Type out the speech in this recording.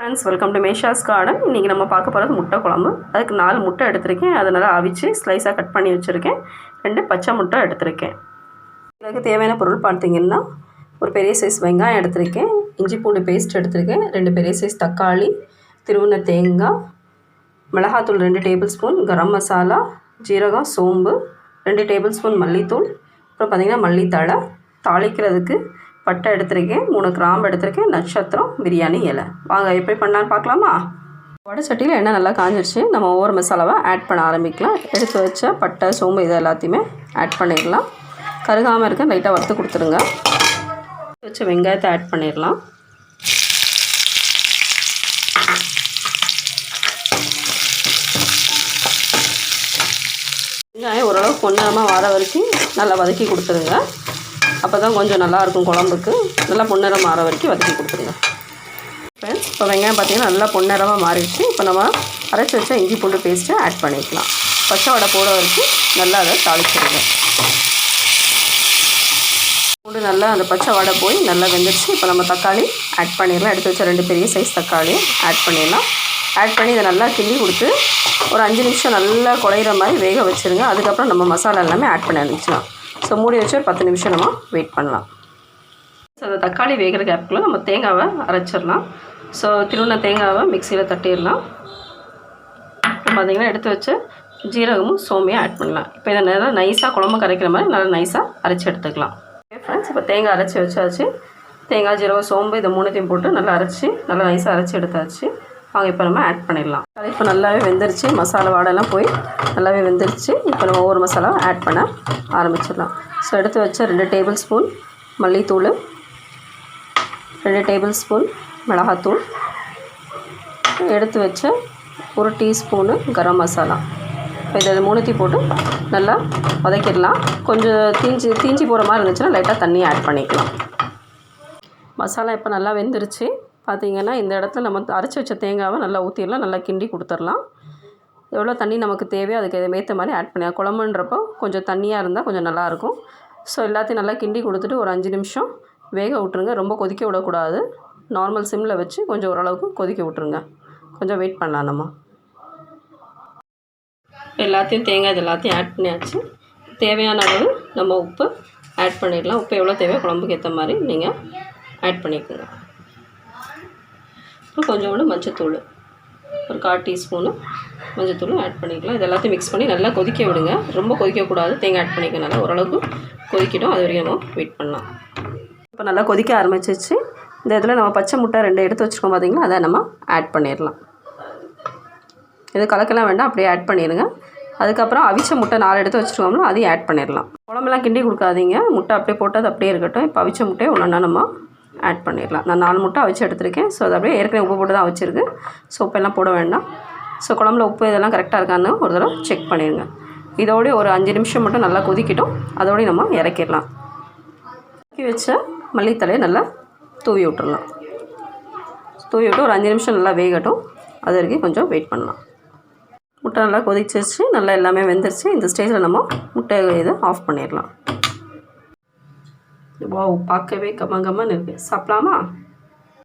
Friends, welcome to Mesha's garden. இன்றைக்கி நம்ம பார்க்க போகிறது முட்டை குழம்பு. அதுக்கு 4 முட்டை எடுத்திருக்கேன். அதை நல்லா அவிச்சு ஸ்லைஸாக கட் பண்ணி வச்சுருக்கேன். 2 பச்சை முட்டை எடுத்திருக்கேன். இதுக்கு தேவையான பொருள் பார்த்திங்கன்னா, ஒரு பெரிய சைஸ் வெங்காயம் எடுத்திருக்கேன், இஞ்சி பூண்டு பேஸ்ட் எடுத்திருக்கேன், 2 பெரிய சைஸ் தக்காளி, திருவுன தேங்காய், மிளகாத்தூள் 2 டேபிள் ஸ்பூன், கரம் மசாலா, ஜீரகம், சோம்பு, 2 டேபிள் ஸ்பூன் மல்லித்தூள், அப்புறம் பார்த்திங்கன்னா மல்லித்தழை, தாளிக்கிறதுக்கு பட்டை எடுத்திருக்கேன், 3 கிராம்பு எடுத்திருக்கேன், நட்சத்திரம், பிரியாணி இலை. வாங்க எப்படி பண்ணலான்னு பார்க்கலாமா? வடை சட்டியில் எண்ணெய் நல்லா காஞ்சிடுச்சு. நம்ம ஒவ்வொரு மசாலாவை ஆட் பண்ண ஆரம்பிக்கலாம். எடுத்து வச்ச பட்டை, சோம்பு இது எல்லாத்தையுமே ஆட் பண்ணிடலாம். கருகாமல் இருக்க லைட்டாக வறுத்து கொடுத்துருங்க. வச்ச வெங்காயத்தை ஆட் பண்ணிடலாம். வெங்காயம் ஓரளவு பொன்னரமாக வர வரைக்கும் நல்லா வதக்கி கொடுத்துருங்க. அப்போ தான் கொஞ்சம் நல்லாயிருக்கும் குழம்புக்கு. நல்லா பொன்னிறம் மாற வரைக்கும் வதக்கி கொடுத்துருங்க. ஃப்ரெண்ட்ஸ், இப்போ வெங்காயம் பார்த்திங்கன்னா நல்லா பொன்னிறமாக மாறிடுச்சு. இப்போ நம்ம அரைச்சி வச்சா இஞ்சி பூண்டு பேஸ்ட்டை ஆட் பண்ணிக்கலாம். பச்சை வடை போட வரைக்கும் நல்லா அதை தாளிச்சிடுங்க. பூண்டு நல்லா அந்த பச்சை வடை போய் நல்லா வெந்துடுச்சு. இப்போ நம்ம தக்காளி ஆட் பண்ணிடலாம். எடுத்து வச்ச 2 பெரிய சைஸ் தக்காளி ஆட் பண்ணிடலாம். ஆட் பண்ணி இதை நல்லா கிண்டி கொடுத்து ஒரு 5 நிமிஷம் நல்லா குழையிற மாதிரி வேக வச்சுருங்க. அதுக்கப்புறம் நம்ம மசாலா எல்லாமே ஆட் பண்ணி ஆரம்பிச்சிடலாம். ஸோ மூடி வச்சு ஒரு 10 நிமிஷம் நம்ம வெயிட் பண்ணலாம். ஸோ அந்த தக்காளி வேகிற கேப்புக்குள்ளே நம்ம தேங்காவை அரைச்சிடலாம். ஸோ திருவுன தேங்காவை மிக்சியில் தட்டிடலாம். பார்த்திங்கன்னா எடுத்து வச்ச ஜீரகமும் சோம்பையும் ஆட் பண்ணலாம். இப்போ இதை நல்லா நைஸாக குழம்பு கரைக்கிற மாதிரி நல்லா நைஸாக அரைச்சி எடுத்துக்கலாம். ஓகே ஃப்ரெண்ட்ஸ், இப்போ தேங்காய் அரைச்சி வச்சாச்சு. தேங்காய், ஜீரகம், சோம்பு இதை 3த்தையும் போட்டு நல்லா அரைச்சி நல்லா நைஸாக அரைச்சி எடுத்தாச்சு. வாங்க இப்போ நம்ம ஆட் பண்ணிடலாம். இப்போ நல்லாவே வெந்துருச்சு. மசாலா வாடெல்லாம் போய் நல்லாவே வெந்துருச்சு. இப்போ நம்ம ஒவ்வொரு மசாலாவும் ஆட் பண்ண ஆரம்பிச்சிடலாம். ஸோ எடுத்து வச்ச 2 டேபிள் ஸ்பூன் மல்லித்தூள், 2 டேபிள் ஸ்பூன் மிளகாத்தூள், எடுத்து வச்ச 1 டீஸ்பூனு கரம் மசாலா. இப்போ இதை 3த்தையும் போட்டு நல்லா வதக்கிடலாம். கொஞ்சம் தீஞ்சி போகிற மாதிரி இருந்துச்சுன்னா லைட்டாக தண்ணி ஆட் பண்ணிக்கலாம். மசாலா இப்போ நல்லா வெந்துருச்சு. பார்த்திங்கன்னா இந்த இடத்துல நம்ம அரைச்சி வச்ச தேங்காவை நல்லா ஊற்றிடலாம். நல்லா கிண்டி கொடுத்துடலாம். எவ்வளோ தண்ணி நமக்கு தேவையோ அதுக்கு ஏற்ற மாதிரி ஆட் பண்ணி, குழம்புன்றப்போ கொஞ்சம் தண்ணியாக இருந்தால் கொஞ்சம் நல்லாயிருக்கும். ஸோ எல்லாத்தையும் நல்லா கிண்டி கொடுத்துட்டு ஒரு 5 நிமிஷம் வேக விட்ருங்க. ரொம்ப கொதிக்க விடக்கூடாது. நார்மல் சிம்மில் வச்சு கொஞ்சம் ஓரளவுக்கு கொதிக்க விட்ருங்க. கொஞ்சம் வெயிட் பண்ணலாம். நம்ம எல்லாத்தையும் தேங்காய் இது எல்லாத்தையும் ஆட் பண்ணியாச்சு. தேவையான அளவு நம்ம உப்பு ஆட் பண்ணிடலாம். உப்பு எவ்வளோ தேவையோ குழம்புக்கு ஏற்ற மாதிரி நீங்கள் ஆட் பண்ணிக்கோங்க. அப்புறம் கொஞ்சோண்டு மஞ்சத்தூள், ஒரு 1/4 டீஸ்பூனு மஞ்சத்தூளும் ஆட் பண்ணிக்கலாம். இது எல்லாத்தையும் மிக்ஸ் பண்ணி நல்லா கொதிக்க விடுங்க. ரொம்ப கொதிக்கக்கூடாது. தேங்காய் ஆட் பண்ணிக்கனால ஓரளவுக்கு கொதிக்கிட்டோம். அது வரைக்கும் நம்ம வெயிட் பண்ணலாம். இப்போ நல்லா கொதிக்க ஆரம்பிச்சிச்சு. இந்த இதில் நம்ம பச்சை முட்டை 2 எடுத்து வச்சுருக்கோம் பார்த்திங்கன்னா, அதை நம்ம ஆட் பண்ணிடலாம். இது கலக்கலாம் வேண்டாம், அப்படியே ஆட் பண்ணிடுங்க. அதுக்கப்புறம் அவிச்ச முட்டை 4 எடுத்து வச்சுருக்கோம்னா அதையும் ஆட் பண்ணிடலாம். குழம்பெல்லாம் கிண்டி கொடுக்காதீங்க. முட்டை அப்படியே போட்டு அது அப்படியே இருக்கட்டும். இப்போ அவிச்ச முட்டையை ஒன்றா நம்ம ஆட் பண்ணிடலாம். நான் 4 முட்டை அவிச்சு எடுத்திருக்கேன். ஸோ அது அப்படியே ஏற்கனவே உப்பு போட்டு தான் வச்சுருக்கு. ஸோ உப்பெல்லாம் போட வேண்டாம். ஸோ குழம்புல உப்பு இதெல்லாம் கரெக்டாக இருக்கான்னு ஒரு தடவை செக் பண்ணிடுங்க. இதோடய ஒரு 5 நிமிஷம் மட்டும் நல்லா கொதிக்கிட்டோம். அதோடய நம்ம இறக்கிடலாம். இறக்கி வச்ச மல்லித்தலையை நல்லா தூவி விட்டுறலாம். தூவி விட்டு ஒரு 5 நிமிஷம் நல்லா வேகட்டும். அது வரைக்கும் கொஞ்சம் வெயிட் பண்ணலாம். முட்டை நல்லா கொதிச்சிச்சு. நல்லா எல்லாமே வெந்துருச்சு. இந்த ஸ்டேஜில் நம்ம முட்டை இதை ஆஃப் பண்ணிடலாம். வாவ், பார்க்கவே கம்மன்னு இருக்குது. சாப்பிடலாமா?